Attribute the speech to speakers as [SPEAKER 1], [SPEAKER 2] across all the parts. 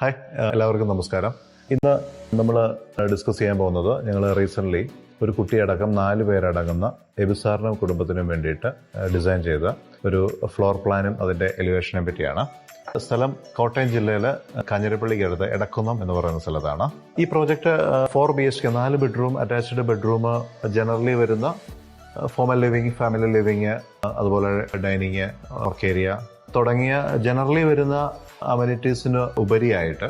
[SPEAKER 1] Hi, എല്ലാവർക്കും നമസ്കാരം. ഇന്ന് നമ്മൾ ഡിസ്കസ് ചെയ്യാൻ പോകുന്നത് ഞങ്ങൾ റീസെൻ്റ്ലി ഒരു കുട്ടിയടക്കം 4 പേരടങ്ങുന്ന എബിസാറിനും കുടുംബത്തിനും വേണ്ടിയിട്ട് ഡിസൈൻ ചെയ്ത ഒരു ഫ്ലോർ പ്ലാനും അതിൻ്റെ എലിവേഷനെ പറ്റിയാണ്. സ്ഥലം കോട്ടയം ജില്ലയിലെ കാഞ്ഞിരപ്പള്ളിക്കടുത്ത് എടക്കുന്നം എന്ന് പറയുന്ന സ്ഥലത്താണ്. ഈ project 4 BHK 4 bedroom attached bedroom, generally വരുന്ന ഫോമൽ ലിവിങ്, ഫാമിലി ലിവിങ്, അതുപോലെ ഡൈനിങ്, വർക്ക് ഏരിയ തുടങ്ങിയ ജനറലി വരുന്ന അമനിറ്റീസിന് ഉപരിയായിട്ട്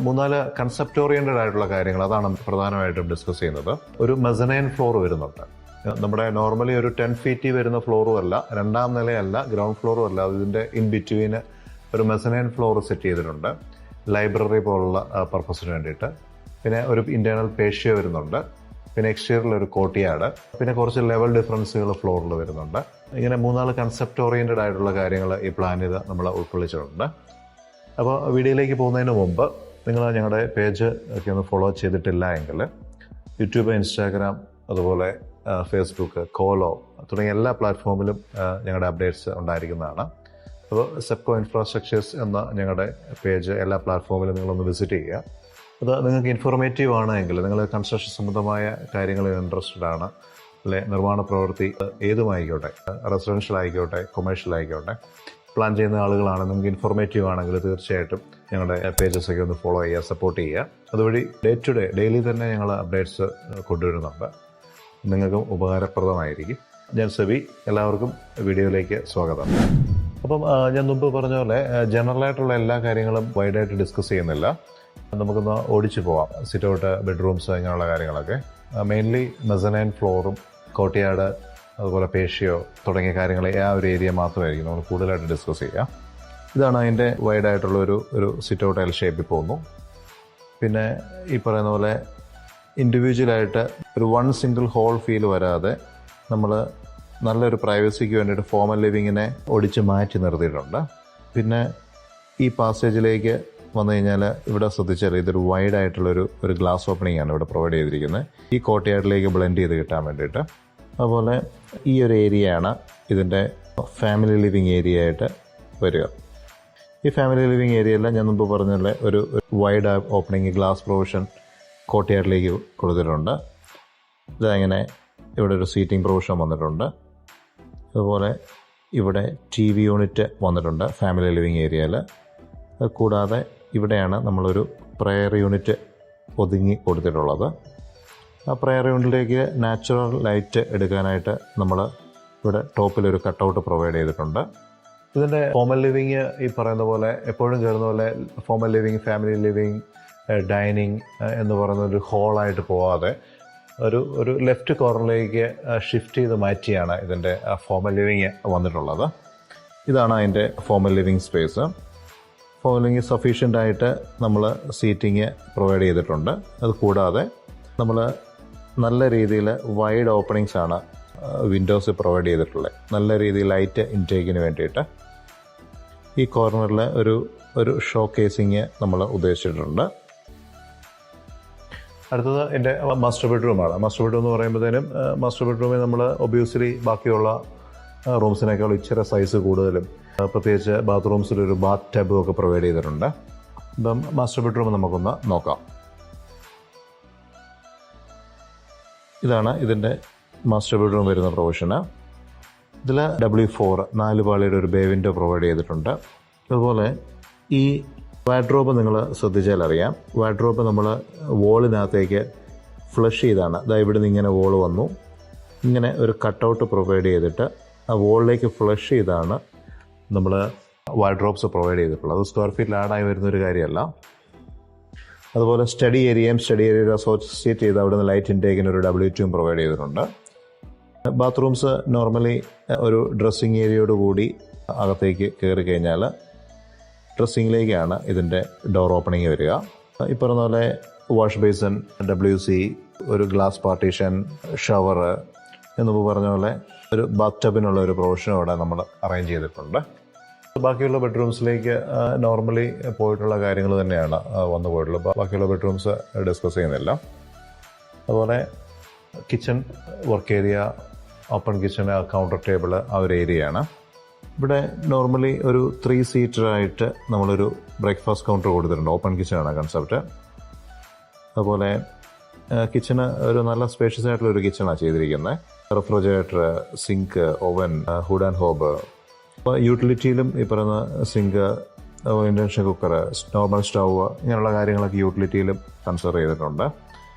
[SPEAKER 1] 3-4 കൺസെപ്റ്റ് ഓറിയന്റഡ് ആയിട്ടുള്ള കാര്യങ്ങൾ, അതാണ് പ്രധാനമായിട്ടും ഡിസ്കസ് ചെയ്യുന്നത്. ഒരു മെസനൈൻ ഫ്ലോർ വരുന്നുണ്ട്. നമ്മുടെ നോർമലി ഒരു 10 feet വരുന്ന ഫ്ലോറും അല്ല, 2ാം നിലയല്ല, ഗ്രൗണ്ട് ഫ്ലോറും അല്ല, ഇതിൻ്റെ ഇൻ ബിറ്റ്വീന് ഒരു മെസനൈൻ ഫ്ലോർ സെറ്റ് ചെയ്തിട്ടുണ്ട്, ലൈബ്രറി പോലുള്ള പർപ്പസിന് വേണ്ടിയിട്ട്. പിന്നെ ഒരു ഇന്റേണൽ പേഷ്യ വരുന്നുണ്ട്, പിന്നെ എക്സ്റ്റീരിയറിൽ ഒരു കോർട്ട്യാർഡ്, പിന്നെ കുറച്ച് ലെവൽ ഡിഫറൻസുകൾ ഫ്ലോറിൽ വരുന്നുണ്ട്. ഇങ്ങനെ 3-4 കൺസെപ്റ്റ് ഓറിയന്റഡ് ആയിട്ടുള്ള കാര്യങ്ങൾ ഈ പ്ലാനിൽ നമ്മൾ ഉൾക്കൊള്ളിച്ചിട്ടുണ്ട്. അപ്പോൾ വീഡിയോയിലേക്ക് പോകുന്നതിന് മുമ്പ് നിങ്ങൾ ഞങ്ങളുടെ പേജ് ഒക്കെ ഒന്ന് ഫോളോ ചെയ്തിട്ടില്ല എങ്കിൽ യൂട്യൂബ്, ഇൻസ്റ്റാഗ്രാം, അതുപോലെ ഫേസ്ബുക്ക്, കോലോ തുടങ്ങിയ എല്ലാ പ്ലാറ്റ്ഫോമിലും ഞങ്ങളുടെ അപ്ഡേറ്റ്സ് ഉണ്ടായിരിക്കുന്നതാണ്. അപ്പോൾ സെപ്കോ ഇൻഫ്രാസ്ട്രക്ചേഴ്സ് എന്ന ഞങ്ങളുടെ പേജ് എല്ലാ പ്ലാറ്റ്ഫോമിലും നിങ്ങളൊന്ന് വിസിറ്റ് ചെയ്യുക. അത് നിങ്ങൾക്ക് ഇൻഫോർമേറ്റീവ് ആണെങ്കിൽ, നിങ്ങൾ കൺസ്ട്രക്ഷൻ സംബന്ധമായ കാര്യങ്ങളിൽ ഇൻട്രസ്റ്റഡ് ആണ്, അല്ലെ നിർമ്മാണ പ്രവൃത്തി ഏതുമായിക്കോട്ടെ, റെസിഡൻഷ്യൽ ആയിക്കോട്ടെ, കൊമേഴ്ഷ്യൽ ആയിക്കോട്ടെ, പ്ലാൻ ചെയ്യുന്ന ആളുകളാണ്, നിങ്ങൾക്ക് ഇൻഫോർമേറ്റീവ് ആണെങ്കിൽ തീർച്ചയായിട്ടും ഞങ്ങളുടെ പേജസൊക്കെ ഒന്ന് ഫോളോ ചെയ്യുക, സപ്പോർട്ട് ചെയ്യുക. അതുവഴി ഡേ ടു ഡേ, ഡെയിലി തന്നെ ഞങ്ങൾ അപ്ഡേറ്റ്സ് കൊണ്ടുവരുന്നുണ്ട്. നിങ്ങൾക്കും ഉപകാരപ്രദമായിരിക്കും. ഞാൻ സെബി, എല്ലാവർക്കും വീഡിയോയിലേക്ക് സ്വാഗതം. അപ്പം ഞാൻ മുമ്പ് പറഞ്ഞ പോലെ ജനറലായിട്ടുള്ള എല്ലാ കാര്യങ്ങളും വൈഡായിട്ട് ഡിസ്കസ് ചെയ്യുന്നില്ല. നമുക്കൊന്ന് ഓടിച്ചു പോവാം. സിറ്റ് ഔട്ട്, ബെഡ്റൂംസ്, ഇങ്ങനെയുള്ള കാര്യങ്ങളൊക്കെ. മെയിൻലി മെസനൈൻ ഫ്ലോറും കോർട്ട്യാർഡ്, അതുപോലെ പേഷ്യോ തുടങ്ങിയ കാര്യങ്ങൾ ആ ഒരു ഏരിയ മാത്രമായിരിക്കും നമ്മൾ കൂടുതലായിട്ട് ഡിസ്കസ് ചെയ്യുക. ഇതാണ് അതിൻ്റെ വൈഡായിട്ടുള്ള ഒരു സിറ്റ് ഔട്ട് എൽ ഷേപ്പിൽ പോകുന്നു. പിന്നെ ഈ പറയുന്ന പോലെ ഇൻഡിവിജ്വലായിട്ട് ഒരു സിംഗിൾ ഹോൾ ഫീൽ വരാതെ നമ്മൾ നല്ലൊരു പ്രൈവസിക്ക് വേണ്ടിയിട്ട് ഫോമൽ ലിവിങ്ങിനെ ഒടിച്ച് മാറ്റി നിർത്തിയിട്ടുണ്ട്. പിന്നെ ഈ പാസേജിലേക്ക് വന്നു കഴിഞ്ഞാൽ ഇവിടെ ശ്രദ്ധിച്ചാൽ ഇതൊരു വൈഡായിട്ടുള്ളൊരു ഗ്ലാസ് ഓപ്പണിംഗ് ആണ് ഇവിടെ പ്രൊവൈഡ് ചെയ്തിരിക്കുന്നത്, ഈ കോർട്ട്യാർഡിലേക്ക് ബ്ലെൻഡ് ചെയ്ത് കിട്ടാൻ വേണ്ടിയിട്ട്. അതുപോലെ ഈ ഒരു ഏരിയയാണ് ഇതിൻ്റെ ഫാമിലി ലിവിങ് ഏരിയ ആയിട്ട് വരിക. ഈ ഫാമിലി ലിവിങ് ഏരിയയിൽ ഞാൻ മുമ്പ് പറഞ്ഞ ഒരു വൈഡ് ഓപ്പണിംഗ് ഗ്ലാസ് പ്രൊവിഷൻ കോർട്ട്യാർഡിലേക്ക് കൊടുത്തിട്ടുണ്ട്. ഇതങ്ങനെ ഇവിടെ ഒരു സീറ്റിംഗ് പ്രൊവിഷൻ വന്നിട്ടുണ്ട്. അതുപോലെ ഇവിടെ TV യൂണിറ്റ് വന്നിട്ടുണ്ട് ഫാമിലി ലിവിങ് ഏരിയയിൽ. കൂടാതെ ഇവിടെയാണ് നമ്മളൊരു പ്രയർ യൂണിറ്റ് ഒതുങ്ങി കൊടുത്തിട്ടുള്ളത്. ആ പ്രയർ യൂണിറ്റിലേക്ക് നാച്ചുറൽ ലൈറ്റ് എടുക്കാനായിട്ട് നമ്മൾ ഇവിടെ ടോപ്പിലൊരു കട്ടൗട്ട് പ്രൊവൈഡ് ചെയ്തിട്ടുണ്ട്. ഇതിൻ്റെ ഫോമൽ ലിവിങ് ഈ പറയുന്ന പോലെ എപ്പോഴും കയറുന്ന പോലെ formal living, family living, dining എന്ന് പറയുന്ന ഒരു ഹോളായിട്ട് പോവാതെ ഒരു ലെഫ്റ്റ് കോർണറിലേക്ക് ഷിഫ്റ്റ് ചെയ്ത് മാറ്റിയാണ് ഇതിൻ്റെ ഫോമൽ ലിവിങ് വന്നിട്ടുള്ളത്. ഇതാണ് അതിൻ്റെ formal living space. Formal living sufficient ആയിട്ട് നമ്മൾ സീറ്റിങ് പ്രൊവൈഡ് ചെയ്തിട്ടുണ്ട്. അത് കൂടാതെ നമ്മൾ നല്ല രീതിയിൽ വൈഡ് ഓപ്പണിങ്സ് ആണ് വിൻഡോസ് പ്രൊവൈഡ് ചെയ്തിട്ടുള്ളത്, നല്ല രീതിയിൽ ലൈറ്റ് ഇൻടേക്കിന് വേണ്ടിയിട്ട്. ഈ കോർണറിൽ ഒരു ഷോ കേസിങ് നമ്മൾ ഉദ്ദേശിച്ചിട്ടുണ്ട്. അടുത്തത് എൻ്റെ മാസ്റ്റർ ബെഡ്റൂമാണ്. മാസ്റ്റർ ബെഡ്റൂം എന്ന് പറയുമ്പോഴത്തേനും മാസ്റ്റർ ബെഡ്റൂമിൽ നമ്മൾ ഒബ്വിയസ്ലി ബാക്കിയുള്ള റൂംസിനേക്കാൾ ഇച്ചിരി സൈസ് കൂടുതലും, പ്രത്യേകിച്ച് ബാത്റൂംസിലൊരു ബാത്ത് ടബും ഒക്കെ പ്രൊവൈഡ് ചെയ്തിട്ടുണ്ട്. ഇപ്പം മാസ്റ്റർ ബെഡ്റൂം നമുക്കൊന്ന് നോക്കാം. ഇതാണ് ഇതിൻ്റെ മാസ്റ്റർ ബെഡ്റൂം വരുന്ന പ്രൊവിഷന്. ഇതിൽ W4 4 പാളിയുടെ ഒരു ബേ വിൻഡോ പ്രൊവൈഡ് ചെയ്തിട്ടുണ്ട്. അതുപോലെ ഈ വാർഡ്രോബ് നിങ്ങൾ ശ്രദ്ധിച്ചാൽ അറിയാം, വാർഡ്രോബ് നമ്മൾ വോളിനകത്തേക്ക് ഫ്ലഷ് ചെയ്താണ്. ഇവിടെ നിന്ന് ഇങ്ങനെ വോൾ വന്നു, ഇങ്ങനെ ഒരു കട്ടൗട്ട് പ്രൊവൈഡ് ചെയ്തിട്ട് ആ വോളിലേക്ക് ഫ്ലഷ് ചെയ്താണ് നമ്മൾ വാർഡ്രോബ്സ് പ്രൊവൈഡ് ചെയ്തിട്ടുള്ളത്. അത് സ്ക്വയർ ഫീറ്റിൽ ആഡായി വരുന്നൊരു കാര്യമല്ല. അതുപോലെ സ്റ്റഡി ഏരിയയുടെ അസോസിയേറ്റ് ചെയ്ത് അവിടെ നിന്ന് ലൈറ്റ് ഇൻടേക്കിന് ഒരു W2 പ്രൊവൈഡ് ചെയ്തിട്ടുണ്ട്. ബാത്റൂംസ് നോർമലി ഒരു ഡ്രസ്സിങ് ഏരിയയോട് കൂടി അകത്തേക്ക് കയറി കഴിഞ്ഞാൽ ഡ്രസ്സിങ്ങിലേക്കാണ് ഇതിൻ്റെ ഡോർ ഓപ്പണിങ് വരിക. ഈ പറഞ്ഞ പോലെ വാഷ് ബേസിൻ, WC, ഒരു ഗ്ലാസ് പാർട്ടീഷൻ, ഷവർ എന്ന് പറഞ്ഞ പോലെ ഒരു ബാത്ത് ടബിനുള്ള ഒരു പ്രൊവിഷൻ അവിടെ നമ്മൾ അറേഞ്ച് ചെയ്തിട്ടുണ്ട്. ബാക്കിയുള്ള ബെഡ്റൂംസിലേക്ക് നോർമലി പോയിട്ടുള്ള കാര്യങ്ങൾ തന്നെയാണ് വന്നു പോയിട്ടുള്ളത്. ബാക്കിയുള്ള ബെഡ്റൂംസ് ഡിസ്കസ് ചെയ്യുന്നില്ല. അതുപോലെ kitchen, work area, open kitchen, counter table, ആ ഒരു ഏരിയയാണ്. ഇവിടെ നോർമലി ഒരു 3 സീറ്ററായിട്ട് നമ്മളൊരു ബ്രേക്ക്ഫാസ്റ്റ് കൗണ്ടർ കൊടുത്തിട്ടുണ്ട്. ഓപ്പൺ കിച്ചണാണ് കൺസെപ്റ്റ്. അതുപോലെ കിച്ചണ് ഒരു നല്ല സ്പേഷ്യസ് ആയിട്ടുള്ള ഒരു കിച്ചണാണ് ചെയ്തിരിക്കുന്നത്. Refrigerator, sink, oven, hood and hob. അപ്പോൾ യൂട്ടിലിറ്റിയിലും ഈ പറയുന്ന sink, induction cooker, normal stove ഇങ്ങനെയുള്ള കാര്യങ്ങളൊക്കെ യൂട്ടിലിറ്റിയിലും കൺസിഡർ ചെയ്തിട്ടുണ്ട്.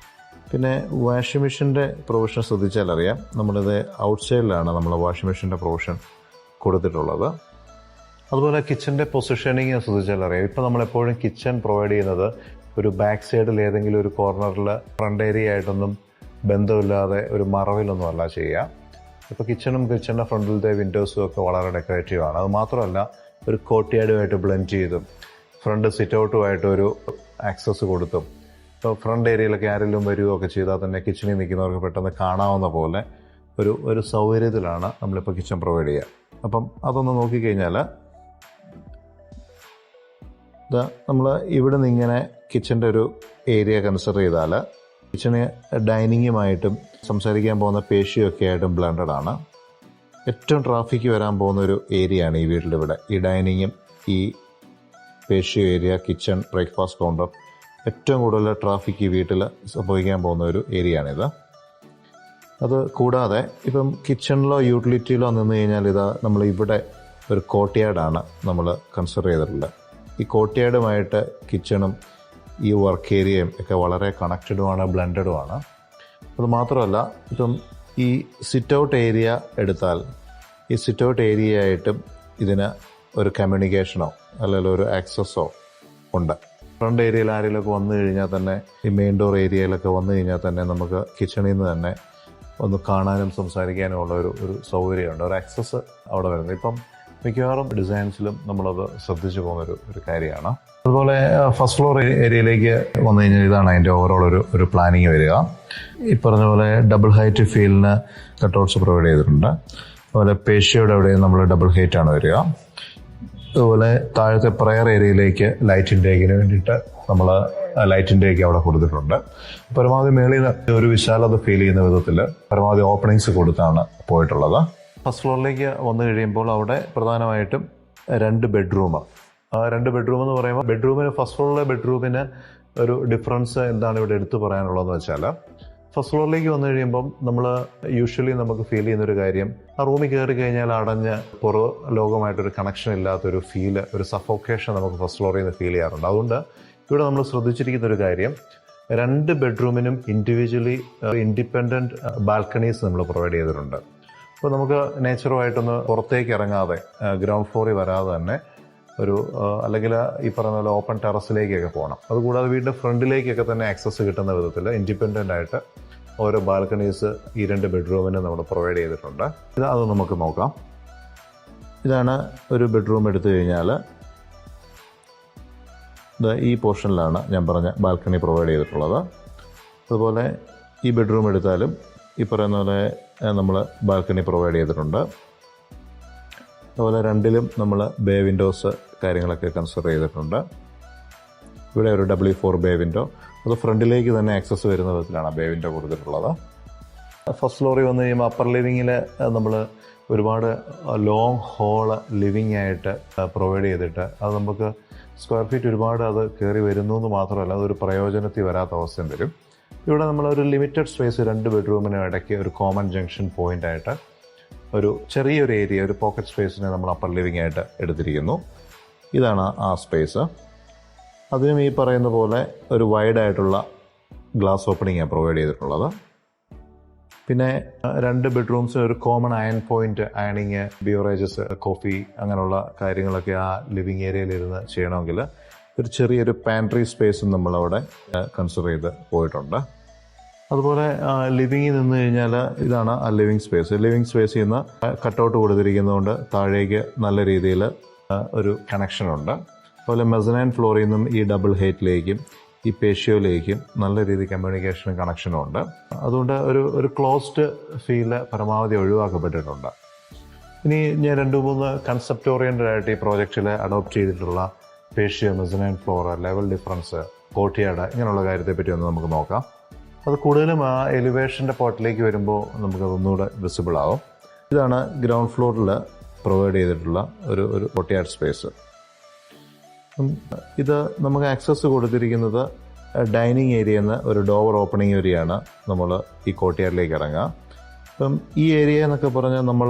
[SPEAKER 1] പിന്നെ വാഷിംഗ് മെഷീൻ്റെ പ്രൊവിഷൻ ശ്രദ്ധിച്ചാൽ അറിയാം, നമ്മളിത് ഔട്ട് സൈഡിലാണ് നമ്മൾ വാഷിംഗ് മെഷീൻ്റെ പ്രൊവിഷൻ കൊടുത്തിട്ടുള്ളത്. അതുപോലെ കിച്ചൻ്റെ പൊസിഷനിങ് ശ്രദ്ധിച്ചാൽ അറിയാം. ഇപ്പോൾ നമ്മളെപ്പോഴും കിച്ചൺ പ്രൊവൈഡ് ചെയ്യുന്നത് ഒരു ബാക്ക് സൈഡിൽ ഏതെങ്കിലും ഒരു കോർണറിൽ ഫ്രണ്ട് ഏരിയ ആയിട്ടൊന്നും ബന്ധമില്ലാതെ ഒരു മറവിലൊന്നും അല്ല ചെയ്യുക. ഇപ്പോൾ കിച്ചണിൻ്റെ ഫ്രണ്ടിലത്തെ വിൻഡോസും ഒക്കെ വളരെ ഡെക്കറേറ്റീവ് ആണ്. അത് മാത്രമല്ല ഒരു കോർട്ട്യാർഡുമായിട്ട് ബ്ലെൻഡ് ചെയ്തും ഫ്രണ്ട് സിറ്റ് ഔട്ടുമായിട്ട് ഒരു ആക്സസ് കൊടുത്തും ഇപ്പോൾ ഫ്രണ്ട് ഏരിയയിലൊക്കെ ആരെങ്കിലും വരികയൊക്കെ ചെയ്താൽ തന്നെ കിച്ചണിൽ നിൽക്കുന്നവർക്ക് പെട്ടെന്ന് കാണാവുന്ന പോലെ ഒരു സൗകര്യത്തിലാണ് നമ്മളിപ്പോൾ കിച്ചൺ പ്രൊവൈഡ് ചെയ്യുക. അപ്പം അതൊന്ന് നോക്കിക്കഴിഞ്ഞാൽ നമ്മൾ ഇവിടെ നിന്ന് ഇങ്ങനെ കിച്ചൻ്റെ ഒരു ഏരിയ കൺസിഡർ ചെയ്താൽ കിച്ചണ് ഡൈനിങ്ങുമായിട്ടും സംസാരിക്കാൻ പോകുന്ന പേഷ്യൊക്കെ ആയിട്ടും ബ്ലെൻഡഡ് ആണ്. ഏറ്റവും ട്രാഫിക് വരാൻ പോകുന്ന ഒരു ഏരിയ ആണ് ഈ വീട്ടിലിവിടെ. ഈ ഡൈനിങ്ങും ഈ പേഷ്യോ ഏരിയ, കിച്ചൺ, ബ്രേക്ക്ഫാസ്റ്റ് കൗണ്ടർ, ഏറ്റവും കൂടുതൽ ട്രാഫിക് ഈ വീട്ടിൽ സംഭവിക്കാൻ പോകുന്ന ഒരു ഏരിയ ആണിത്. അത് കൂടാതെ ഇപ്പം കിച്ചണിലോ യൂട്ടിലിറ്റിയിലോ നിന്ന് കഴിഞ്ഞാൽ നമ്മൾ ഇവിടെ ഒരു കോർട്ട്യാർഡാണ് നമ്മൾ കൺസിഡർ ചെയ്തിട്ടുള്ളത്. ഈ കോർട്ട്യാർഡുമായിട്ട് കിച്ചണും ഈ വർക്ക് ഏരിയയും ഒക്കെ വളരെ കണക്റ്റഡുമാണ്, ബ്ലെൻഡഡുമാണ്. അത് മാത്രമല്ല ഇപ്പം ഈ സിറ്റ് ഔട്ട് ഏരിയ എടുത്താൽ ഈ സിറ്റ് ഔട്ട് ഏരിയ ആയിട്ടും ഇതിന് ഒരു കമ്മ്യൂണിക്കേഷനോ അല്ലെങ്കിൽ ഒരു ആക്സസോ ഉണ്ട്. ഫ്രണ്ട് ഏരിയയിൽ ആരെങ്കിലുമൊക്കെ വന്നു കഴിഞ്ഞാൽ തന്നെ ഈ മെയിൻ ഡോർ ഏരിയയിലൊക്കെ വന്നു കഴിഞ്ഞാൽ തന്നെ നമുക്ക് കിച്ചണിൽ നിന്ന് തന്നെ ഒന്ന് കാണാനും സംസാരിക്കാനും ഉള്ള ഒരു സൗകര്യമുണ്ട്, ഒരു ആക്സസ് അവിടെ വരുന്നത്. ഇപ്പം മിക്കവാറും ഡിസൈൻസിലും നമ്മളത് ശ്രദ്ധിച്ചു പോകുന്നൊരു കാര്യമാണ്. അതുപോലെ ഫസ്റ്റ് ഫ്ലോർ ഏരിയയിലേക്ക് വന്നു കഴിഞ്ഞാൽ ഇതാണ് അതിൻ്റെ ഓവറോൾ ഒരു പ്ലാനിങ് വരിക. ഈ പറഞ്ഞ പോലെ ഡബിൾ ഹൈറ്റ് ഫീലിന് കട്ടൗട്ട്സ് പ്രൊവൈഡ് ചെയ്തിട്ടുണ്ട്. അതുപോലെ പേഷ്യോയുടെ അവിടെ നമ്മൾ ഡബിൾ ഹൈറ്റ് ആണ് വരിക. അതുപോലെ താഴത്തെ പ്രയർ ഏരിയയിലേക്ക് ലൈറ്റ് ഇൻടേക്കിന് വേണ്ടിയിട്ട് നമ്മൾ ലൈറ്റ് ഇൻടേക്ക് അവിടെ കൊടുത്തിട്ടുണ്ട്. പരമാവധി മേളിൽ നിന്ന് ഒരു വിശാലത ഫീൽ ചെയ്യുന്ന വിധത്തിൽ പരമാവധി ഓപ്പണിങ്സ് കൊടുത്താണ് പോയിട്ടുള്ളത്. ഫസ്റ്റ് ഫ്ലോറിലേക്ക് വന്നു കഴിയുമ്പോൾ അവിടെ പ്രധാനമായിട്ടും 2 ബെഡ്റൂം. ആ 2 ബെഡ്റൂം എന്ന് പറയുമ്പോൾ ഫസ്റ്റ് ഫ്ലോറിലെ ബെഡ്റൂമിന് ഒരു ഡിഫറൻസ് എന്താണ് ഇവിടെ എടുത്തു പറയാനുള്ളതെന്ന് വെച്ചാൽ, ഫസ്റ്റ് ഫ്ലോറിലേക്ക് വന്നു കഴിയുമ്പം നമ്മൾ യൂഷ്വലി നമുക്ക് ഫീൽ ചെയ്യുന്നൊരു കാര്യം, ആ റൂമിൽ കയറി കഴിഞ്ഞാൽ അടഞ്ഞ് ലോകമായിട്ടൊരു കണക്ഷൻ ഇല്ലാത്തൊരു ഫീല്, ഒരു സഫോക്കേഷൻ നമുക്ക് ഫസ്റ്റ് ഫ്ലോറിൽ നിന്ന് ഫീൽ ചെയ്യാറുണ്ട്. അതുകൊണ്ട് ഇവിടെ നമ്മൾ ശ്രദ്ധിച്ചിരിക്കുന്നൊരു കാര്യം, 2 ബെഡ്റൂമിനും ഇൻഡിവിജ്വലി ഇൻഡിപെൻഡൻറ്റ് ബാൽക്കണീസ് നമ്മൾ പ്രൊവൈഡ് ചെയ്തിട്ടുണ്ട്. അപ്പോൾ നമുക്ക് നേച്ചറുമായിട്ടൊന്ന് പുറത്തേക്ക് ഇറങ്ങാതെ ഗ്രൗണ്ട് ഫ്ലോറിൽ വരാതെ തന്നെ അല്ലെങ്കിൽ ഈ പറഞ്ഞ പോലെ ഓപ്പൺ ടെറസിലേക്കൊക്കെ പോകണം. അതുകൂടാതെ വീടിൻ്റെ ഫ്രണ്ടിലേക്കൊക്കെ തന്നെ ആക്സസ് കിട്ടുന്ന വിധത്തിൽ ഇൻഡിപെൻഡൻ്റ് ആയിട്ട് ഓരോ ബാൽക്കണീസ് ഈ 2 ബെഡ്റൂമിന് നമ്മൾ പ്രൊവൈഡ് ചെയ്തിട്ടുണ്ട്. അത് നമുക്ക് നോക്കാം. ഇതാണ് ഒരു ബെഡ്റൂം എടുത്തു കഴിഞ്ഞാൽ ഈ പോർഷനിലാണ് ഞാൻ പറഞ്ഞ ബാൽക്കണി പ്രൊവൈഡ് ചെയ്തിട്ടുള്ളത്. അതുപോലെ ഈ ബെഡ്റൂം എടുത്താലും ഈ പറയുന്ന പോലെ നമ്മൾ ബാൽക്കണി പ്രൊവൈഡ് ചെയ്തിട്ടുണ്ട്. അതുപോലെ 2ലും നമ്മൾ ബേ വിൻഡോസ് കാര്യങ്ങളൊക്കെ കൺസിഡർ ചെയ്തിട്ടുണ്ട്. ഇവിടെ ഒരു W4 ബേ വിൻഡോ, അത് ഫ്രണ്ടിലേക്ക് തന്നെ ആക്സസ് വരുന്ന വിധത്തിലാണ് ബേ വിൻഡോ കൊടുത്തിട്ടുള്ളത്. ഫസ്റ്റ് ഫ്ലോറിൽ വന്നു കഴിയുമ്പോൾ അപ്പർ ലിവിങ്ങിൽ നമ്മൾ ഒരുപാട് ലോങ് ഹോള് ലിവിങ് ആയിട്ട് പ്രൊവൈഡ് ചെയ്തിട്ട് അത് നമുക്ക് സ്ക്വയർ ഫീറ്റ് ഒരുപാട് അത് കയറി വരുന്നു എന്ന് മാത്രമല്ല അതൊരു പ്രയോജനത്തിൽ വരാത്ത അവസ്ഥയും വരും. ഇവിടെ നമ്മളൊരു ലിമിറ്റഡ് സ്പേസ് 2 ബെഡ്റൂമിന് ഇടയ്ക്ക് ഒരു കോമൺ ജംഗ്ഷൻ പോയിന്റ് ആയിട്ട് ഒരു ചെറിയൊരു ഏരിയ, ഒരു പോക്കറ്റ് സ്പേസിനെ നമ്മൾ അപ്പർ ലിവിങ് ആയിട്ട് എടുത്തിരിക്കുന്നു. ഇതാണ് ആ സ്പേസ്. അതിനും ഈ പറയുന്ന പോലെ ഒരു വൈഡായിട്ടുള്ള ഗ്ലാസ് ഓപ്പണിംഗാണ് പ്രൊവൈഡ് ചെയ്തിട്ടുള്ളത്. പിന്നെ 2 ബെഡ്റൂംസിന് ഒരു കോമൺ അയൺ പോയിന്റ്, അയണിങ്, ബിവറേജസ്, കോഫി അങ്ങനെയുള്ള കാര്യങ്ങളൊക്കെ ആ ലിവിങ് ഏരിയയിലിരുന്ന് ചെയ്യണമെങ്കിൽ ഒരു ചെറിയൊരു പാൻട്രി സ്പേസും നമ്മളവിടെ കൺസിഡർ ചെയ്ത് പോയിട്ടുണ്ട്. അതുപോലെ ലിവിങ്ങിൽ നിന്ന് കഴിഞ്ഞാൽ ഇതാണ് ആ ലിവിങ് സ്പേസ്. ലിവിങ് സ്പേസിൽ നിന്ന് കട്ടൗട്ട് കൊടുത്തിരിക്കുന്നതുകൊണ്ട് താഴേക്ക് നല്ല രീതിയിൽ ഒരു കണക്ഷനുണ്ട്. അതുപോലെ മെസനൈൻ ഫ്ലോറിൽ നിന്നും ഈ ഡബിൾ ഹൈറ്റിലേക്കും ഈ പേഷ്യോയിലേക്കും നല്ല രീതിയിൽ കമ്മ്യൂണിക്കേഷനും കണക്ഷനും ഉണ്ട്. അതുകൊണ്ട് ഒരു ക്ലോസ്ഡ് ഫീല് പരമാവധി ഒഴിവാക്കപ്പെട്ടിട്ടുണ്ട്. ഇനി ഞാൻ 2-3 കൺസെപ്റ്റ് ഓറിയൻറ്റഡ് ആയിട്ട് ഈ പ്രോജക്റ്റിൽ അഡോപ്റ്റ് ചെയ്തിട്ടുള്ള patio, mezzanine floor, level difference, courtyard ഇങ്ങനെയുള്ള കാര്യത്തെപ്പറ്റി ഒന്ന് നമുക്ക് നോക്കാം. അത് കൂടുതലും ആ എലിവേഷൻ്റെ പോർട്ടിലേക്ക് വരുമ്പോൾ നമുക്കതൊന്നുകൂടെ വിസിബിൾ ആവും. ഇതാണ് ഗ്രൗണ്ട് ഫ്ലോറിൽ പ്രൊവൈഡ് ചെയ്തിട്ടുള്ള ഒരു കോർട്ട്യാർഡ് സ്പേസ്. ഇത് നമുക്ക് ആക്സസ് കൊടുത്തിരിക്കുന്നത് ഡൈനിങ് ഏരിയയിൽ നിന്ന് ഒരു ഡോർ ഓപ്പണിംഗ് ഏരിയയാണ് നമ്മൾ ഈ കോർട്ട്യാർഡിലേക്ക് ഇറങ്ങുക. അപ്പം ഈ ഏരിയ എന്നൊക്കെ പറഞ്ഞാൽ നമ്മൾ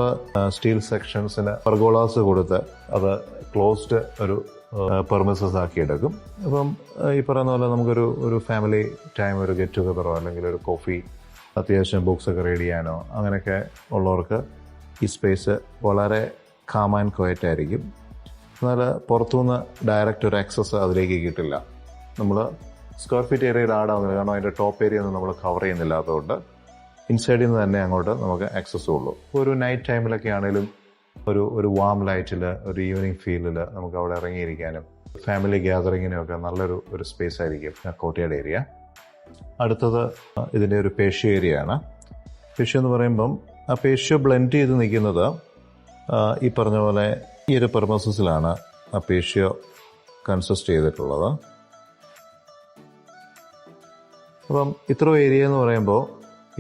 [SPEAKER 1] സ്റ്റീൽ സെക്ഷൻസിന് പെർഗോളാസ് കൊടുത്ത് അത് ക്ലോസ്ഡ് ഒരു പെർമിസസ് ആക്കി എടുക്കും. അപ്പം ഈ പറയുന്ന പോലെ നമുക്കൊരു ഫാമിലി ടൈം, ഒരു ഗെറ്റ് ടുഗദറോ അല്ലെങ്കിൽ ഒരു കോഫി, അത്യാവശ്യം ബുക്സൊക്കെ റീഡ് ചെയ്യാനോ അങ്ങനെയൊക്കെ ഉള്ളവർക്ക് ഈ സ്പേസ് വളരെ കാം ആൻഡ് ക്വയറ്റ് ആയിരിക്കും. എന്നാൽ പുറത്തുനിന്ന് ഡയറക്റ്റ് ഒരു ആക്സസ് അതിലേക്ക് കിട്ടില്ല. നമ്മൾ സ്ക്വയർ ഫീറ്റ് ഏരിയയിൽ ആടാവുന്നില്ല, കാരണം അതിൻ്റെ ടോപ്പ് ഏരിയ ഒന്നും നമ്മൾ കവർ ചെയ്യുന്നില്ല. അതുകൊണ്ട് ഇൻസൈഡിൽ നിന്ന് തന്നെ അങ്ങോട്ട് നമുക്ക് ആക്സസ് ഉള്ളൂ. ഒരു നൈറ്റ് ടൈമിലൊക്കെ ആണെങ്കിലും ഒരു വാം ലൈറ്റിൽ, ഒരു ഈവനിങ് ഫീലിൽ നമുക്ക് അവിടെ ഇറങ്ങിയിരിക്കാനും ഫാമിലി ഗ്യാതറിങ്ങിനും ഒക്കെ നല്ലൊരു സ്പേസ് ആയിരിക്കും കോർട്ട്യാർഡ് ഏരിയ. അടുത്തത് ഇതിൻ്റെ ഒരു പേഷ്യോ ഏരിയ ആണ്. പേഷ്യോ എന്ന് പറയുമ്പം ആ പേഷ്യോ ബ്ലെൻഡ് ചെയ്ത് നിൽക്കുന്നത് ഈ പറഞ്ഞ പോലെ ഈ ഒരു പെർമസസിലാണ് ആ പേഷ്യോ കൺസിസ്റ്റ് ചെയ്തിട്ടുള്ളത്. അപ്പം ഇത്ര ഏരിയ എന്ന് പറയുമ്പോൾ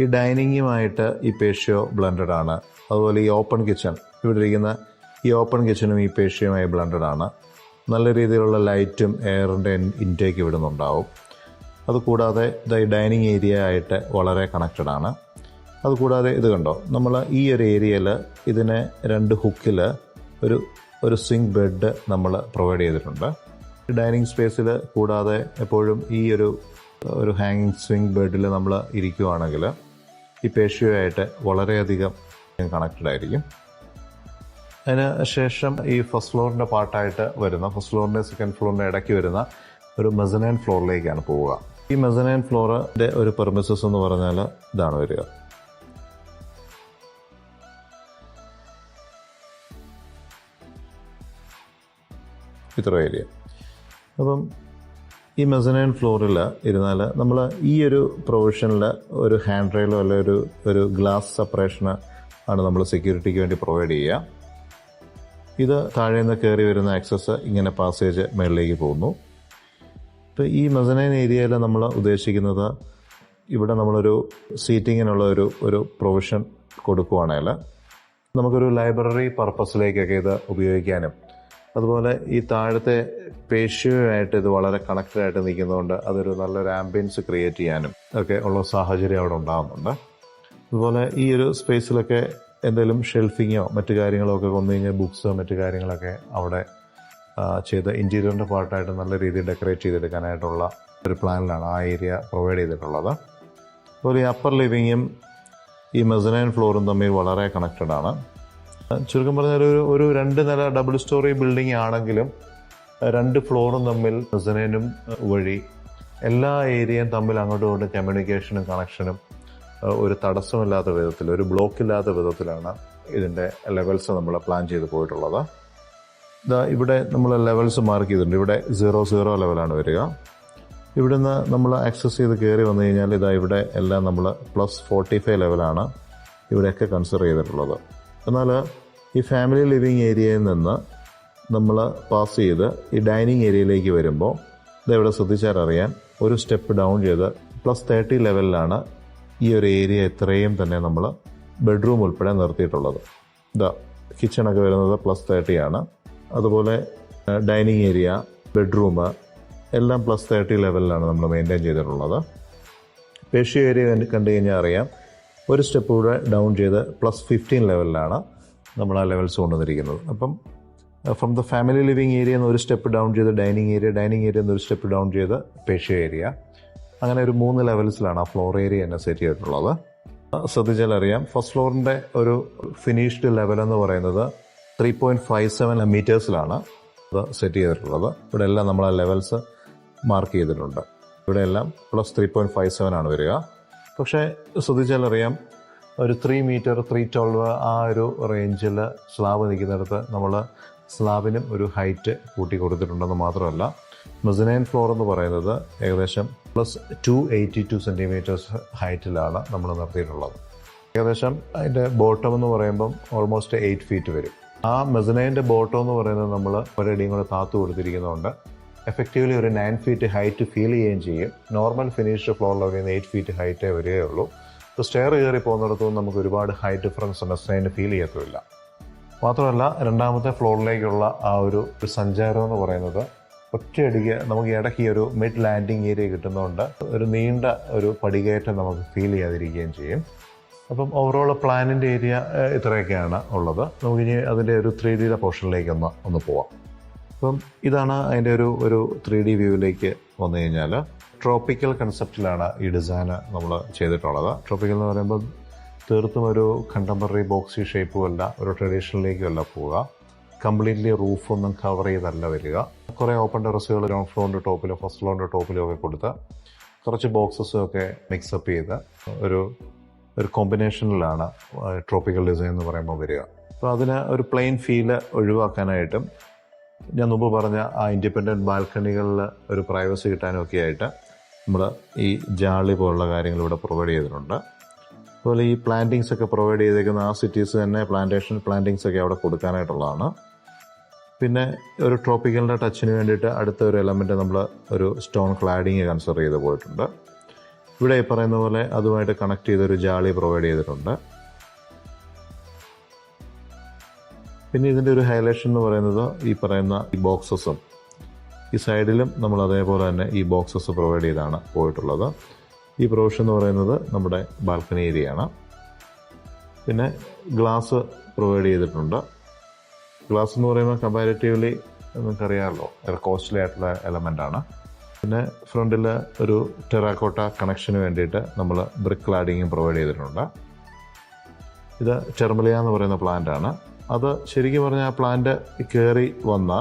[SPEAKER 1] ഈ ഡൈനിങ്ങുമായിട്ട് ഈ പേഷ്യോ ബ്ലെൻഡഡ് ആണ്. അതുപോലെ ഈ ഓപ്പൺ കിച്ചൺ, ഇവിടെ ഇരിക്കുന്ന ഈ ഓപ്പൺ കിച്ചണും ഈ പേഷ്യോയുമായി ബ്ലെൻഡഡ് ആണ്. നല്ല രീതിയിലുള്ള ലൈറ്റും എയറിൻ്റെ ഇൻടേക്ക് ഇവിടെ നിന്നുണ്ടാവും. അതുകൂടാതെ ഈ ഡൈനിങ് ഏരിയ ആയിട്ട് വളരെ കണക്റ്റഡ് ആണ്. അതുകൂടാതെ ഇത് കണ്ടോ, നമ്മൾ ഈ ഒരു ഏരിയയിൽ ഇതിനെ 2 ഹുക്കിൽ ഒരു സിങ്ക് ബെഡ് നമ്മൾ പ്രൊവൈഡ് ചെയ്തിട്ടുണ്ട്. ഡൈനിങ് സ്പേസിൽ കൂടാതെ എപ്പോഴും ഈ ഒരു ഹാങ്ങിങ് സ്വിംഗ് ബെഡിൽ നമ്മൾ ഇരിക്കുകയാണെങ്കിൽ ഈ പേഷ്യോ ആയിട്ട് വളരെയധികം കണക്റ്റഡ് ആയിരിക്കും. അതിന് ശേഷം ഈ ഫസ്റ്റ് ഫ്ലോറിൻ്റെ പാർട്ടായിട്ട് വരുന്ന, ഫസ്റ്റ് ഫ്ലോറിൻ്റെ സെക്കൻഡ് ഫ്ലോറിൻ്റെ ഇടയ്ക്ക് വരുന്ന ഒരു മെസനൈൻ ഫ്ലോറിലേക്കാണ് പോവുക. ഈ മെസനൈൻ ഫ്ലോറിൻ്റെ ഒരു പെർമിസസ് എന്ന് പറഞ്ഞാൽ ഇതാണ് വരിക. ഇത്ര ഏരിയ. അപ്പം ഈ മെസനൈൻ ഫ്ലോറിൽ ഇരുന്നാൽ നമ്മൾ ഈ ഒരു പ്രൊവിഷനിൽ ഒരു ഹാൻഡ് റെയിലോ അല്ലെ ഒരു ഗ്ലാസ് സെപ്പറേഷന് ആണ് നമ്മൾ സെക്യൂരിറ്റിക്ക് വേണ്ടി പ്രൊവൈഡ് ചെയ്യുക. ഇത് താഴെ നിന്ന് കയറി വരുന്ന ആക്സസ് ഇങ്ങനെ പാസേജ് മേളിലേക്ക് പോകുന്നു. ഇപ്പോൾ ഈ മെസനൈൻ ഏരിയയിൽ നമ്മൾ ഉദ്ദേശിക്കുന്നത്, ഇവിടെ നമ്മളൊരു സീറ്റിങ്ങിനുള്ള ഒരു പ്രൊവിഷൻ കൊടുക്കുവാണെങ്കിൽ നമുക്കൊരു ലൈബ്രറി പർപ്പസിലേക്കൊക്കെ ഇത് ഉപയോഗിക്കാനും, അതുപോലെ ഈ താഴത്തെ പേഷ്യോയായിട്ട് ഇത് വളരെ കണക്റ്റഡ് ആയിട്ട് നിൽക്കുന്നതുകൊണ്ട് അതൊരു നല്ലൊരു ആംബിയൻസ് ക്രിയേറ്റ് ചെയ്യാനും ഒക്കെ ഉള്ള സാഹചര്യം അവിടെ ഉണ്ടാകുന്നുണ്ട്. അതുപോലെ ഈ ഒരു സ്പേസിലൊക്കെ എന്തെങ്കിലും ഷെൽഫിങ്ങോ മറ്റു കാര്യങ്ങളോ ഒക്കെ വന്നു കഴിഞ്ഞാൽ ബുക്സോ മറ്റു കാര്യങ്ങളൊക്കെ അവിടെ ചെയ്ത് ഇൻറ്റീരിയറിൻ്റെ പാർട്ടായിട്ട് നല്ല രീതിയിൽ ഡെക്കറേറ്റ് ചെയ്തെടുക്കാനായിട്ടുള്ള ഒരു പ്ലാനിലാണ് ആ ഏരിയ പ്രൊവൈഡ് ചെയ്തിട്ടുള്ളത്. അതുപോലെ ഈ അപ്പർ ലിവിങ്ങും ഈ മെസനൈൻ ഫ്ലോറും തമ്മിൽ വളരെ കണക്റ്റഡ് ആണ്. ചുരുക്കം പറഞ്ഞാൽ ഒരു 2 നില ഡബിൾ സ്റ്റോറി ബിൽഡിംഗ് ആണെങ്കിലും 2 ഫ്ലോറും തമ്മിൽ മെസനൈനും വഴി എല്ലാ ഏരിയയും തമ്മിൽ അങ്ങോട്ടും ഇങ്ങോട്ടും കമ്മ്യൂണിക്കേഷനും കണക്ഷനും ഒരു തടസ്സമില്ലാത്ത വിധത്തിൽ, ഒരു ബ്ലോക്കില്ലാത്ത വിധത്തിലാണ് ഇതിൻ്റെ ലെവൽസ് നമ്മൾ പ്ലാൻ ചെയ്ത് പോയിട്ടുള്ളത്. ഇവിടെ നമ്മൾ ലെവൽസ് മാർക്ക് ചെയ്തിട്ടുണ്ട്. ഇവിടെ 0 ലെവലാണ് വരിക. ഇവിടുന്ന് നമ്മൾ ആക്സസ് ചെയ്ത് കയറി വന്നു കഴിഞ്ഞാൽ ഇവിടെ എല്ലാം നമ്മൾ +45 ലെവലാണ് ഇവിടെയൊക്കെ കൺസിഡർ ചെയ്തിട്ടുള്ളത്. എന്നാൽ ഈ ഫാമിലി ലിവിങ് ഏരിയയിൽ നിന്ന് നമ്മൾ പാസ് ചെയ്ത് ഈ ഡൈനിങ് ഏരിയയിലേക്ക് വരുമ്പോൾ ഇതെവിടെ ശ്രദ്ധിച്ചാൽ അറിയാൻ, ഒരു സ്റ്റെപ്പ് ഡൗൺ ചെയ്ത് +30 ലെവലിലാണ് ഈ ഒരു ഏരിയ ഇത്രയും തന്നെ നമ്മൾ ബെഡ്റൂം ഉൾപ്പെടെ നിർത്തിയിട്ടുള്ളത്. കിച്ചണൊക്കെ വരുന്നത് +30 ആണ്. അതുപോലെ ഡൈനിങ് ഏരിയ, ബെഡ്റൂം എല്ലാം +30 ലെവലിലാണ് നമ്മൾ മെയിൻറ്റെയിൻ ചെയ്തിട്ടുള്ളത്. പേഷ്യോ ഏരിയ കണ്ടു കഴിഞ്ഞാൽ അറിയാം, ഒരു സ്റ്റെപ്പ് കൂടെ ഡൗൺ ചെയ്ത് +15 ലെവലിലാണ് നമ്മൾ ആ ലെവൽസ് കൊണ്ടുവന്നിരിക്കുന്നത്. അപ്പം from the family living area എന്ന് ഒരു സ്റ്റെപ്പ് ഡൗൺ ചെയ്ത് ഡൈനിങ് ഏരിയ എന്ന് ഒരു സ്റ്റെപ്പ് ഡൗൺ ചെയ്ത് പേഷ്യോ ഏരിയ, അങ്ങനെ ഒരു 3 ലെവൽസിലാണ് ആ ഫ്ലോർ ഏരിയ തന്നെ സെറ്റ് ചെയ്തിട്ടുള്ളത്. ശ്രദ്ധിച്ചാൽ അറിയാം, ഫസ്റ്റ് ഫ്ലോറിൻ്റെ ഒരു ഫിനിഷ്ഡ് ലെവൽ എന്ന് പറയുന്നത് 3.57 മീറ്റേഴ്സിലാണ് ഇത് സെറ്റ് ചെയ്തിട്ടുള്ളത്. ഇവിടെ എല്ലാം നമ്മൾ ആ ലെവൽസ് മാർക്ക് ചെയ്തിട്ടുണ്ട്. ഇവിടെ എല്ലാം +3.57 ആണ് വരിക. പക്ഷേ ശ്രദ്ധിച്ചാൽ അറിയാം, ഒരു 3 മീറ്റർ 312 ആ ഒരു റേഞ്ചിൽ സ്ലാബ് നിൽക്കുന്നിടത്ത് നമ്മൾ സ്ലാബിനും ഒരു ഹൈറ്റ് കൂട്ടി കൊടുത്തിട്ടുണ്ടെന്ന് മാത്രമല്ല, മെസനൈൻ ഫ്ലോർ എന്ന് പറയുന്നത് ഏകദേശം +282 സെൻറ്റിമീറ്റേഴ്സ് ഹൈറ്റിലാണ് നമ്മൾ നിർത്തിയിട്ടുള്ളത്. ഏകദേശം അതിൻ്റെ ബോട്ടം എന്ന് പറയുമ്പം ഓൾമോസ്റ്റ് 8 ഫീറ്റ് വരും. ആ മെസനൈൻ്റെ ബോട്ടം എന്ന് പറയുന്നത് നമ്മൾ ഒരടിയും കൂടെ താത്തു കൊടുത്തിരിക്കുന്നതുകൊണ്ട് എഫക്റ്റീവ്ലി ഒരു 9 ഫീറ്റ് ഹൈറ്റ് ഫീൽ ചെയ്യുകയും ചെയ്യും. നോർമൽ ഫിനിഷ്ഡ് ഫ്ലോറിലൊക്കെ 8 ഫീറ്റ് ഹൈറ്റേ വരികയുള്ളൂ. ഇപ്പോൾ സ്റ്റെയർ കയറി പോകുന്നിടത്തും നമുക്ക് ഒരുപാട് ഹൈറ്റ് ഡിഫറൻസ് മെസനൈന് ഫീൽ ചെയ്യത്തില്ല. മാത്രമല്ല രണ്ടാമത്തെ ഫ്ലോറിലേക്കുള്ള ആ ഒരു സഞ്ചാരം എന്ന് പറയുന്നത് ഒറ്റയടിക്ക് നമുക്ക് ഇടയ്ക്ക് ഒരു മിഡ് ലാൻഡിങ് ഏരിയ കിട്ടുന്നതുകൊണ്ട് ഒരു നീണ്ട ഒരു പടികയറ്റം നമുക്ക് ഫീൽ ചെയ്യാതിരിക്കുകയും ചെയ്യും. അപ്പം ഓവറോൾ പ്ലാനിൻ്റെ ഏരിയ ഇത്രയൊക്കെയാണ് ഉള്ളത്. നമുക്കിനി അതിൻ്റെ ഒരു 3D പോർഷനിലേക്ക് ഒന്ന് പോവാം. അപ്പം ഇതാണ് അതിൻ്റെ ഒരു 3D വ്യൂവിലേക്ക് വന്നു കഴിഞ്ഞാൽ ട്രോപ്പിക്കൽ കൺസെപ്റ്റിലാണ് ഈ ഡിസൈന് നമ്മൾ ചെയ്തിട്ടുള്ളത്. ട്രോപ്പിക്കൽ എന്ന് പറയുമ്പോൾ തീർത്തും ഒരു കണ്ടംപററി ബോക്സി ഷേപ്പും അല്ല, ഒരു ട്രഡീഷണലിലേക്കും അല്ല പോവുക. കംപ്ലീറ്റ്ലി റൂഫൊന്നും കവർ ചെയ്തല്ല വരിക. കുറേ ഓപ്പൺ ടെറസുകൾ ഗ്രൗണ്ട് ഫ്ലോറിൻ്റെ ടോപ്പിലോ ഫസ്റ്റ് ഫ്ലോറിൻ്റെ ടോപ്പിലോ ഒക്കെ കൊടുത്ത് കുറച്ച് ബോക്സസും ഒക്കെ മിക്സപ്പ് ചെയ്ത് ഒരു കോമ്പിനേഷനിലാണ് ട്രോപ്പിക്കൽ ഡിസൈൻ എന്ന് പറയുമ്പോൾ വരിക. അപ്പോൾ അതിന് ഒരു പ്ലെയിൻ ഫീല് ഒഴിവാക്കാനായിട്ടും ഞാൻ മുമ്പ് പറഞ്ഞ ആ ഇൻഡിപെൻഡൻറ്റ് ബാൽക്കണികളിൽ ഒരു പ്രൈവസി കിട്ടാനും ഒക്കെ ആയിട്ട് നമ്മൾ ഈ ജാളി പോലുള്ള കാര്യങ്ങൾ ഇവിടെ പ്രൊവൈഡ് ചെയ്തിട്ടുണ്ട്. അതുപോലെ ഈ പ്ലാന്റിങ്സ് ഒക്കെ പ്രൊവൈഡ് ചെയ്തേക്കുന്ന ആ സിറ്റീസ് തന്നെ പ്ലാന്റിങ്സ് ഒക്കെ അവിടെ കൊടുക്കാനായിട്ടുള്ളതാണ്. പിന്നെ ഒരു ട്രോപ്പിക്കലിൻ്റെ ടച്ചിന് വേണ്ടിയിട്ട് അടുത്ത ഒരു എലമെൻറ്റ് നമ്മൾ ഒരു സ്റ്റോൺ ക്ലാഡിങ് കൺസിഡർ ചെയ്ത് പോയിട്ടുണ്ട്. ഇവിടെ ഈ പറയുന്ന പോലെ അതുമായിട്ട് കണക്ട് ചെയ്തൊരു ജാളി പ്രൊവൈഡ് ചെയ്തിട്ടുണ്ട്. പിന്നെ ഇതിൻ്റെ ഒരു ഹൈലൈഷൻ എന്ന് പറയുന്നത് ഈ പറയുന്ന ഈ ബോക്സസും ഈ സൈഡിലും നമ്മൾ അതേപോലെ തന്നെ ഈ ബോക്സസ് പ്രൊവൈഡ് ചെയ്താണ് പോയിട്ടുള്ളത്. ഈ പ്രൊവിഷൻ എന്ന് പറയുന്നത് നമ്മുടെ ബാൽക്കണി ഏരിയയാണ്. പിന്നെ ഗ്ലാസ് പ്രൊവൈഡ് ചെയ്തിട്ടുണ്ട്. ഗ്ലാസ് എന്ന് പറയുമ്പോൾ കമ്പാരിറ്റീവ്ലി നിങ്ങൾക്കറിയാമല്ലോ കോസ്റ്റ്ലി ആയിട്ടുള്ള എലമെൻ്റാണ്. പിന്നെ ഫ്രണ്ടിൽ ഒരു ടെറാക്കോട്ട കണക്ഷന് വേണ്ടിയിട്ട് നമ്മൾ ബ്രിക്ക് ക്ലാഡിങ്ങും പ്രൊവൈഡ് ചെയ്തിട്ടുണ്ട്. ഇത് ടെർമലിയ എന്ന് പറയുന്ന പ്ലാന്റാണ്. അത് ശരിക്കും പറഞ്ഞാൽ ആ പ്ലാന്റ് കയറി വന്ന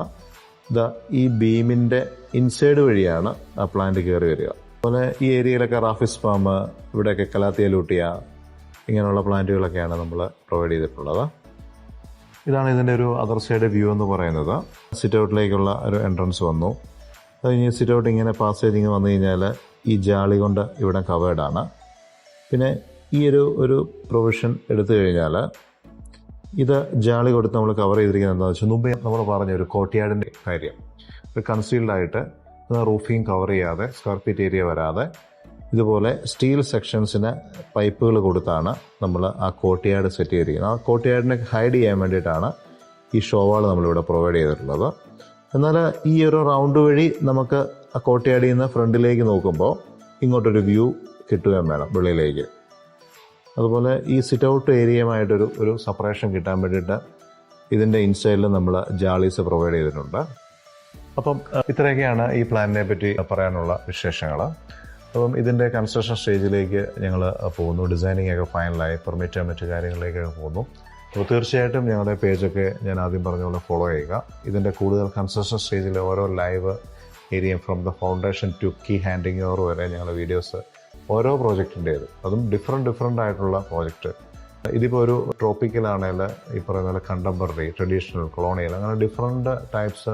[SPEAKER 1] ഈ ബീമിൻ്റെ ഇൻസൈഡ് വഴിയാണ് ആ പ്ലാന്റ് കയറി വരിക. അതുപോലെ ഈ ഏരിയയിലൊക്കെ റാഫിസ് പാം, ഇവിടെയൊക്കെ കലാത്തിയ ലൂട്ടിയ, ഇങ്ങനെയുള്ള പ്ലാന്റുകളൊക്കെയാണ് നമ്മൾ പ്രൊവൈഡ് ചെയ്തിട്ടുള്ളത്. ഇതാണ് ഇതിൻ്റെ ഒരു അതർ സൈഡ് വ്യൂ എന്ന് പറയുന്നത്. സിറ്റ് ഔട്ടിലേക്കുള്ള ഒരു എൻട്രൻസ് വന്നു. അത് കഴിഞ്ഞ് സിറ്റ് ഔട്ട് ഇങ്ങനെ പാസ് ചെയ്തിങ്ങ് വന്നു കഴിഞ്ഞാൽ ഈ ജാളി കൊണ്ട് ഇവിടെ കവേർഡാണ്. പിന്നെ ഈ ഒരു പ്രൊവിഷൻ എടുത്തു കഴിഞ്ഞാൽ ഇത് ജാളി കൊടുത്ത് നമ്മൾ കവർ ചെയ്തിരിക്കുന്നത് എന്താണെന്ന് വെച്ചാൽ മുമ്പേ നമ്മൾ പറഞ്ഞ ഒരു കോർട്ട്യാർഡിൻ്റെ കാര്യം, ഒരു കൺസീൽഡായിട്ട് റൂഫിങ് കവർ ചെയ്യാതെ സ്ക്വയർ ഫീറ്റ് ഏരിയ വരാതെ ഇതുപോലെ സ്റ്റീൽ സെക്ഷൻസിന് പൈപ്പുകൾ കൊടുത്താണ് നമ്മൾ ആ കോർട്ട്യാർഡ് സെറ്റ് ചെയ്തിരിക്കുന്നത്. ആ കോർട്ട്യാർഡിനെ ഹൈഡ് ചെയ്യാൻ വേണ്ടിയിട്ടാണ് ഈ ഷോവാൾ നമ്മളിവിടെ പ്രൊവൈഡ് ചെയ്തിട്ടുള്ളത്. എന്നാൽ ഈ ഒരു റൗണ്ട് വഴി നമുക്ക് ആ കോർട്ട്യാർഡിൽ നിന്ന് ഫ്രണ്ടിലേക്ക് നോക്കുമ്പോൾ ഇങ്ങോട്ടൊരു വ്യൂ കിട്ടുകയും വേണം വെളിയിലേക്ക്. അതുപോലെ ഈ സിറ്റ് ഔട്ട് ഏരിയയുമായിട്ടൊരു സെപ്പറേഷൻ കിട്ടാൻ വേണ്ടിയിട്ട് ഇതിൻ്റെ ഇൻസൈഡിൽ നമ്മൾ ജാളീസ് പ്രൊവൈഡ് ചെയ്തിട്ടുണ്ട്. അപ്പം ഇത്രയൊക്കെയാണ് ഈ പ്ലാനിനെ പറ്റി പറയാനുള്ള വിശേഷങ്ങൾ. അപ്പം ഇതിൻ്റെ കൺസ്ട്രക്ഷൻ സ്റ്റേജിലേക്ക് ഞങ്ങൾ പോകുന്നു. ഡിസൈനിങ് ഒക്കെ ഫൈനലായി, പെർമിറ്റ് മറ്റു കാര്യങ്ങളിലേക്കൊക്കെ പോകുന്നു. അപ്പോൾ തീർച്ചയായിട്ടും ഞങ്ങളുടെ പേജൊക്കെ ഞാൻ ആദ്യം പറഞ്ഞ പോലെ ഫോളോ ചെയ്യുക. ഇതിൻ്റെ കൂടുതൽ കൺസ്ട്രക്ഷൻ സ്റ്റേജിലെ ഓരോ live area from the foundation to key handing over വരെ ഞങ്ങളുടെ വീഡിയോസ് ഓരോ പ്രോജക്റ്റിൻ്റേത്, അതും ഡിഫറെൻ്റ് ആയിട്ടുള്ള പ്രോജക്റ്റ്. ഇതിപ്പോൾ ഒരു ട്രോപ്പിക്കലാണെങ്കിൽ ഈ പറയുന്ന പോലെ കണ്ടംപററി, ട്രഡീഷണൽ, കൊളോണിയൽ, അങ്ങനെ ഡിഫറെൻ്റ് ടൈപ്സ്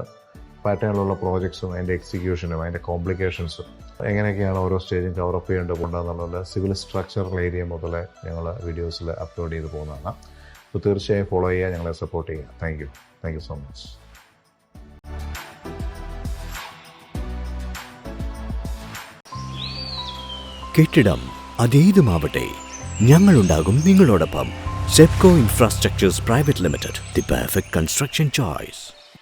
[SPEAKER 1] പാറ്റേണിലുള്ള പ്രോജക്ട്സും അതിൻ്റെ എക്സിക്യൂഷനും അതിൻ്റെ കോംപ്ലിക്കേഷൻസും എങ്ങനെയൊക്കെയാണ് ഓരോ സ്റ്റേജും കവറപ്പ് ചെയ്യേണ്ടത് കൊണ്ടെന്നുള്ളത് സിവിൽ സ്ട്രക്ചറൽ ഏരിയ മുതൽ ഞങ്ങൾ വീഡിയോസിൽ അപ്ലോഡ് ചെയ്ത് പോകുന്നതാണ്. അപ്പോൾ തീർച്ചയായും ഫോളോ ചെയ്യുക, ഞങ്ങളെ സപ്പോർട്ട് ചെയ്യുക. Thank you so much.
[SPEAKER 2] കെട്ടിടം അതേതുമാവട്ടെ, ഞങ്ങളുണ്ടാകും നിങ്ങളോടൊപ്പം. Sepco infrastructures private limited, the perfect construction choice.